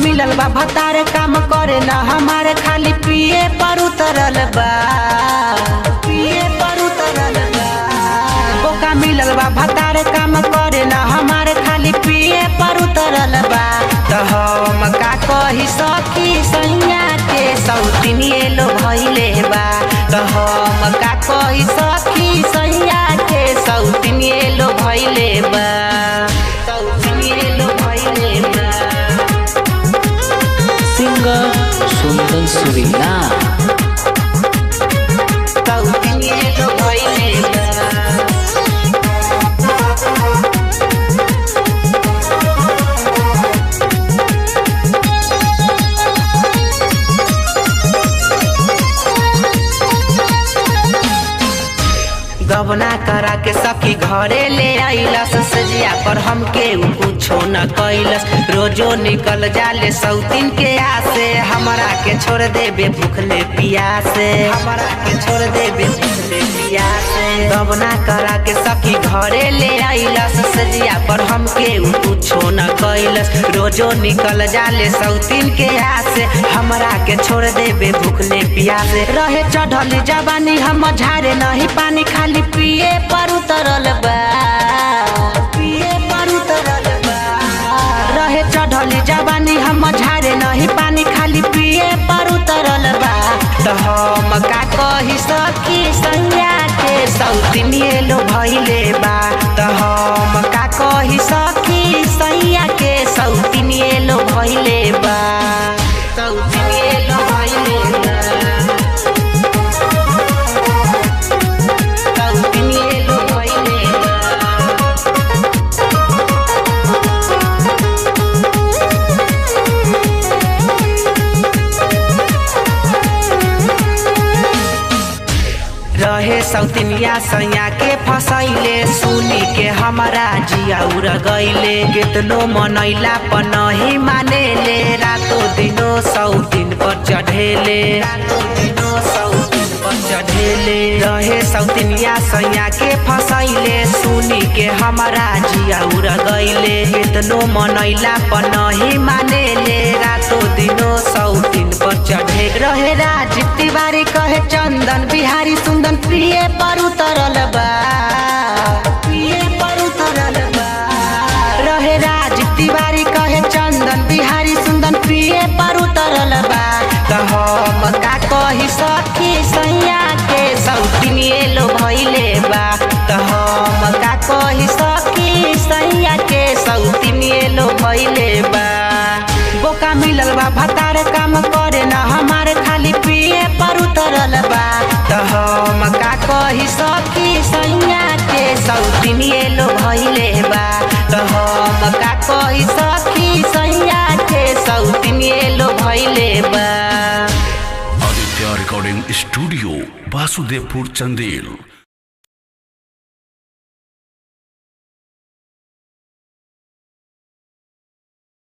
मिलल बा भतारे काम करे ना हमारे खाली पिए पर उतरल बा पिए पर उतरल बा। बोका मिलल बा भतारे काम करे ना हमारे खाली पिए पर उतरल बा। तो हम का कही सखी सैया के सौतिनिए लो भइले बा। तो हम का कही सखी सैया के सौतिनिए लो भइले बा सौतिनिए लो भइले बा। सिंगर सुंदर सुरीला सौतिनिए लो भइले बा। गबना करा के सखी घरे ले आइलस सजिया पर हमके कुछो न कैलस। रोजो निकल जाले सौतीन के आसे हमरा के छोड़ देबे भूखले पियासे हमरा के छोड़ देबे भूखले पियासे। गबना करा के सखी घरे ले आइलस सजिया पर हमके कुछो न कैलस। रोजो निकल जाले सौतीन के आसे हमरा के छोड़ देबे भूखले पियासे। रहे चढ़ल जवानी हम झारे नहीं पानी खाली पिए पर उतरल बा पिए पर उतरल बा। रहे चढ़ल जवानी हम झारे नहीं पानी खाली पिए पर उतरल बा। तो हम का कही सखी सैया के सौतिनिए लो भइले बा। तो हम का कही सखी सैया के सौतिनिए लो भइले बा सौतिनिए लो भइले बा। रहे सौतिनिया सैया के फसैले सुनी के हमारा जिया उड़ गईले। कितनो मनैला पर नहीं मानेले रातों दिनों सौतिन पर चढ़ेले रातों दिनों सौतिन पर चढ़ेले। रहे सौतिनिया सैया के फसैले सुनी के हमारा जिया उड़ गईले। कितनो मनैला पर नहीं मानेले रातों दिनों सौतिन पर चढ़े। रहे राज तिवारी कहे चंदन बिहारी सुंदर प्रिय पर उतरल बा प्रिय पर उतरल बा। रहे राज तिवारी कहे चंदन बिहारी सुंदर प्रिय पर उतरल बा। तो हम का कही सखी सैया के सौतिनिए लो भइले बा। तो हम का कही सखी सैया के सौतिनिए लो भइले बा। बोका मिलल बा भतारे काम करे ना हमारे खाली पिए पर उतरल बा। तो हम का कही सखी सैया के सौतिनिए लो भइले बा। तो हम का कही सखी सैया के सौतिनिए लो भइले बा। Aditya recording studio Vasudevpur Chandel.